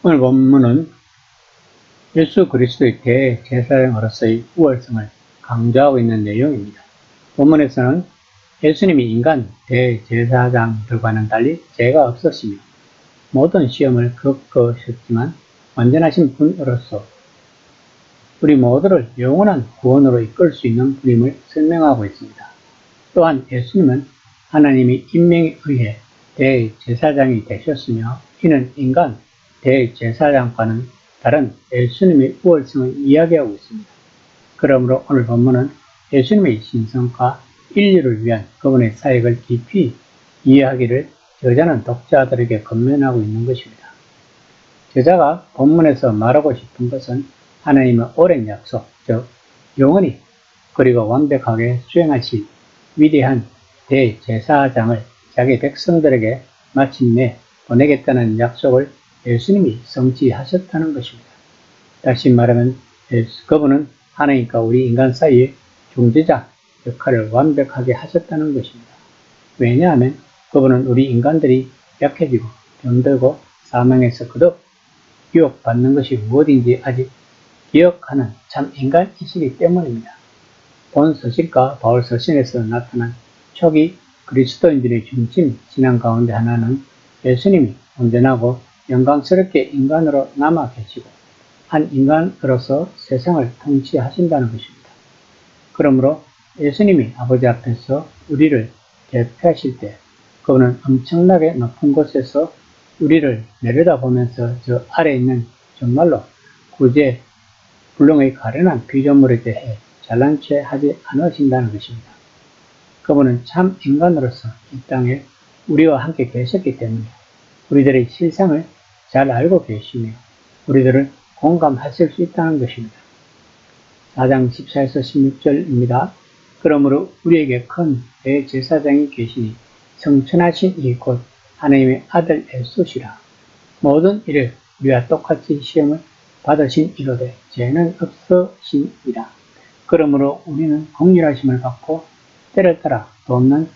오늘 본문은 예수 그리스도의 대제사장으로서의 우월성을 강조하고 있는 내용입니다. 본문에서는 예수님이 인간 대제사장들과는 달리 죄가 없으시며 모든 시험을 겪으셨지만 완전하신 분으로서 우리 모두를 영원한 구원으로 이끌 수 있는 분임을 설명하고 있습니다. 또한 예수님은 하나님이 임명에 의해 대제사장이 되셨으며 이는 인간 대제사장과는 다른 예수님의 우월성을 이야기하고 있습니다. 그러므로 오늘 본문은 예수님의 신성과 인류를 위한 그분의 사역을 깊이 이해하기를 저자는 독자들에게 권면하고 있는 것입니다. 저자가 본문에서 말하고 싶은 것은 하나님의 오랜 약속, 즉 영원히 그리고 완벽하게 수행하실 위대한 대제사장을 자기 백성들에게 마침내 보내겠다는 약속을 예수님이 성취하셨다는 것입니다. 다시 말하면 그분은 하나님과 우리 인간 사이의 중재자 역할을 완벽하게 하셨다는 것입니다. 왜냐하면 그분은 우리 인간들이 약해지고 병들고 사망에서 거듭 유혹받는 것이 무엇인지 아직 기억하는 참 인간이시기 때문입니다. 본 서신과 바울 서신에서 나타난 초기 그리스도인들의 중심 신앙 가운데 하나는 예수님이 온전하고 영광스럽게 인간으로 남아 계시고 한 인간으로서 세상을 통치하신다는 것입니다. 그러므로 예수님이 아버지 앞에서 우리를 대표하실 때 그분은 엄청나게 높은 곳에서 우리를 내려다보면서 저 아래에 있는 정말로 구제 불능의 가련한 피조물에 대해 잘난 체 하지 않으신다는 것입니다. 그분은 참 인간으로서 이 땅에 우리와 함께 계셨기 때문에 우리들의 실상을 잘 알고 계시며 우리들을 공감하실 수 있다는 것입니다. 4장 14에서 16절입니다. 그러므로 우리에게 큰 대제사장이 계시니 성천하신 이 곧 하나님의 아들 예수시라. 모든 일을 우리와 똑같이 시험을 받으신 이로되 죄는 없으시니라. 그러므로 우리는 긍휼하심을 받고 때를 따라 돕는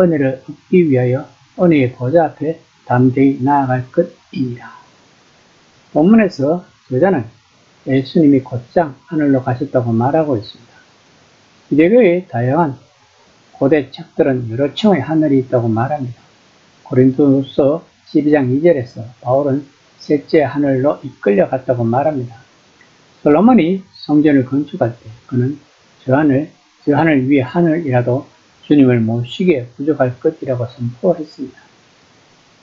은혜를 얻기 위하여 은혜의 보좌 앞에 담대히 나아갈 것이니라. 본문에서 저자는 예수님이 곧장 하늘로 가셨다고 말하고 있습니다. 유대교의 다양한 고대 책들은 여러 층의 하늘이 있다고 말합니다. 고린도후서 12장 2절에서 바울은 셋째 하늘로 이끌려 갔다고 말합니다. 솔로몬이 성전을 건축할 때 그는 저 하늘 위의 하늘이라도 주님을 모시기에 부족할 것이라고 선포했습니다.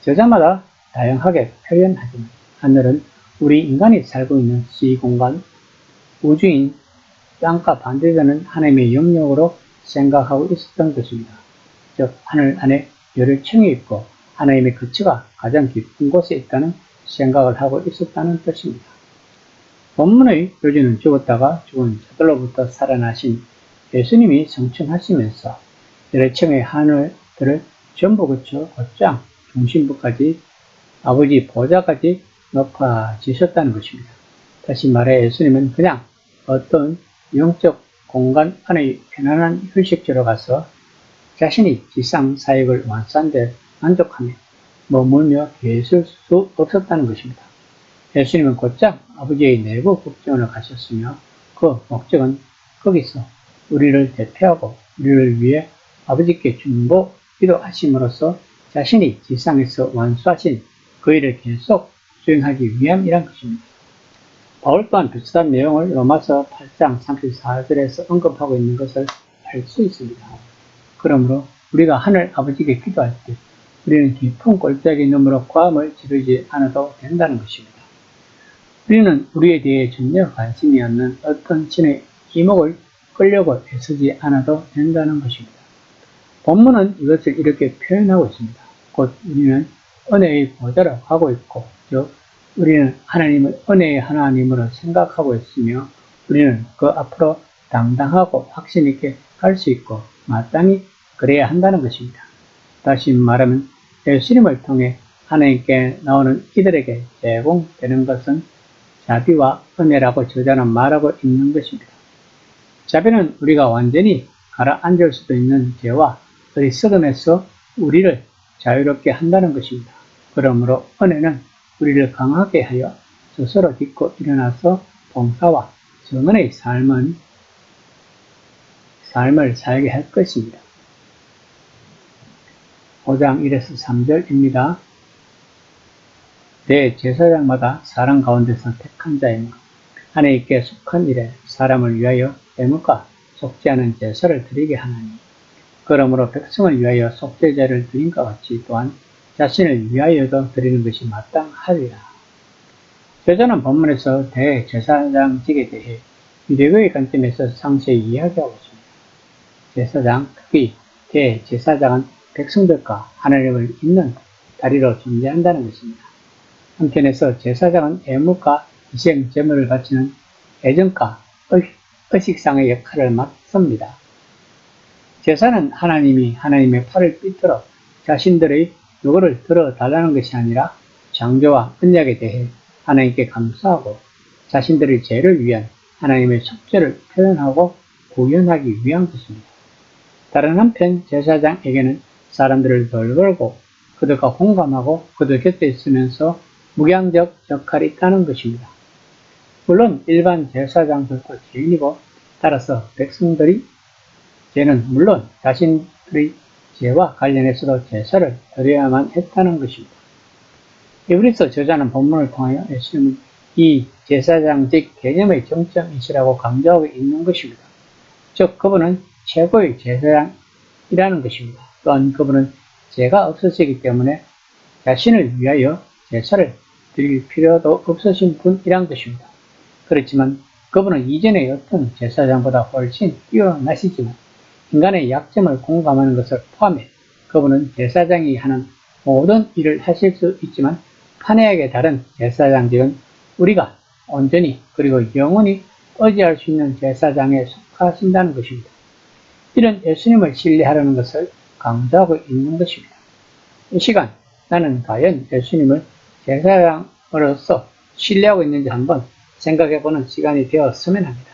저자마다 다양하게 표현하지만 하늘은 우리 인간이 살고 있는 시공간, 우주인, 땅과 반대되는 하나님의 영역으로 생각하고 있었던 것입니다. 즉 하늘 안에 여러 층이 있고 하나님의 거처가 가장 깊은 곳에 있다는 생각을 하고 있었다는 뜻입니다. 본문의 교주는 죽었다가 죽은 자들로부터 살아나신 예수님이 성천하시면서 여러 층의 하늘들을 전부 거쳐 곧장 중심부까지 아버지 보좌까지 높아지셨다는 것입니다. 다시 말해 예수님은 그냥 어떤 영적 공간 안의 편안한 휴식지로 가서 자신이 지상 사역을 완수한 데 만족하며 머물며 계실 수 없었다는 것입니다. 예수님은 곧장 아버지의 내부 국정으로 가셨으며 그 목적은 거기서 우리를 대표하고 우리를 위해 아버지께 중보 기도하심으로써 자신이 지상에서 완수하신 그 일을 계속 수행하기 위함이란 것입니다. 바울 또한 비슷한 내용을 로마서 8장 34절에서 언급하고 있는 것을 알 수 있습니다. 그러므로 우리가 하늘 아버지께 기도할 때 우리는 깊은 골짜기 너머로 고함을 지르지 않아도 된다는 것입니다. 우리는 우리에 대해 전혀 관심이 없는 어떤 신의 이목을 끌려고 애쓰지 않아도 된다는 것입니다. 본문은 이것을 이렇게 표현하고 있습니다. 곧 우리는 은혜의 보좌로 가고 있고, 즉 우리는 하나님을 은혜의 하나님으로 생각하고 있으며 우리는 그 앞으로 당당하고 확신 있게 갈 수 있고 마땅히 그래야 한다는 것입니다. 다시 말하면 예수님을 통해 하나님께 나오는 이들에게 제공되는 것은 자비와 은혜라고 저자는 말하고 있는 것입니다. 자비는 우리가 완전히 가라앉을 수도 있는 죄와 어리석음에서 우리를 자유롭게 한다는 것입니다. 그러므로 은혜는 우리를 강하게 하여 스스로 딛고 일어나서 봉사와 정언의 삶을 살게 할 것입니다. 5장 1에서 3절입니다. 대제사장마다 사람 가운데서 택한 자이며 하나님께 속한 일에 사람을 위하여 애물과 속지 않은 제사를 드리게 하나니 그러므로 백성을 위하여 속죄제를 드린 것 같이 또한 자신을 위하여도 드리는 것이 마땅하리라. 저자는 본문에서 대제사장직에 대해 유대교의 관점에서 상세히 이야기하고 있습니다. 제사장, 특히 대제사장은 백성들과 하나님을 잇는 다리로 존재한다는 것입니다. 한편에서 제사장은 애물과 희생 제물을 바치는 애정과 의식상의 역할을 맡습니다. 제사는 하나님이 하나님의 팔을 삐뚤어 자신들의 요구를 들어달라는 것이 아니라 창조와 언약에 대해 하나님께 감사하고 자신들의 죄를 위한 하나님의 속죄를 표현하고 구현하기 위한 것입니다. 다른 한편 제사장에게는 사람들을 돌보고 그들과 공감하고 그들 곁에 있으면서 묵양적 역할이 있다는 것입니다. 물론 일반 제사장들도 죄인이고 따라서 백성들의 죄는 물론 자신들의 죄와 관련해서도 제사를 드려야만 했다는 것입니다. 히브리서 저자는 본문을 통하여 예수님은 이 제사장직 개념의 정점이시라고 강조하고 있는 것입니다. 즉 그분은 최고의 제사장이라는 것입니다. 또한 그분은 죄가 없으시기 때문에 자신을 위하여 제사를 드릴 필요도 없으신 분이란 것입니다. 그렇지만 그분은 이전의 어떤 제사장보다 훨씬 뛰어나시지만 인간의 약점을 공감하는 것을 포함해 그분은 제사장이 하는 모든 일을 하실 수 있지만 판회하게 다른 제사장직은 우리가 온전히 그리고 영원히 의지할 수 있는 제사장에 속하신다는 것입니다. 이런 예수님을 신뢰하려는 것을 강조하고 있는 것입니다. 이 시간 나는 과연 예수님을 제사장으로서 신뢰하고 있는지 한번 생각해보는 시간이 되었으면 합니다.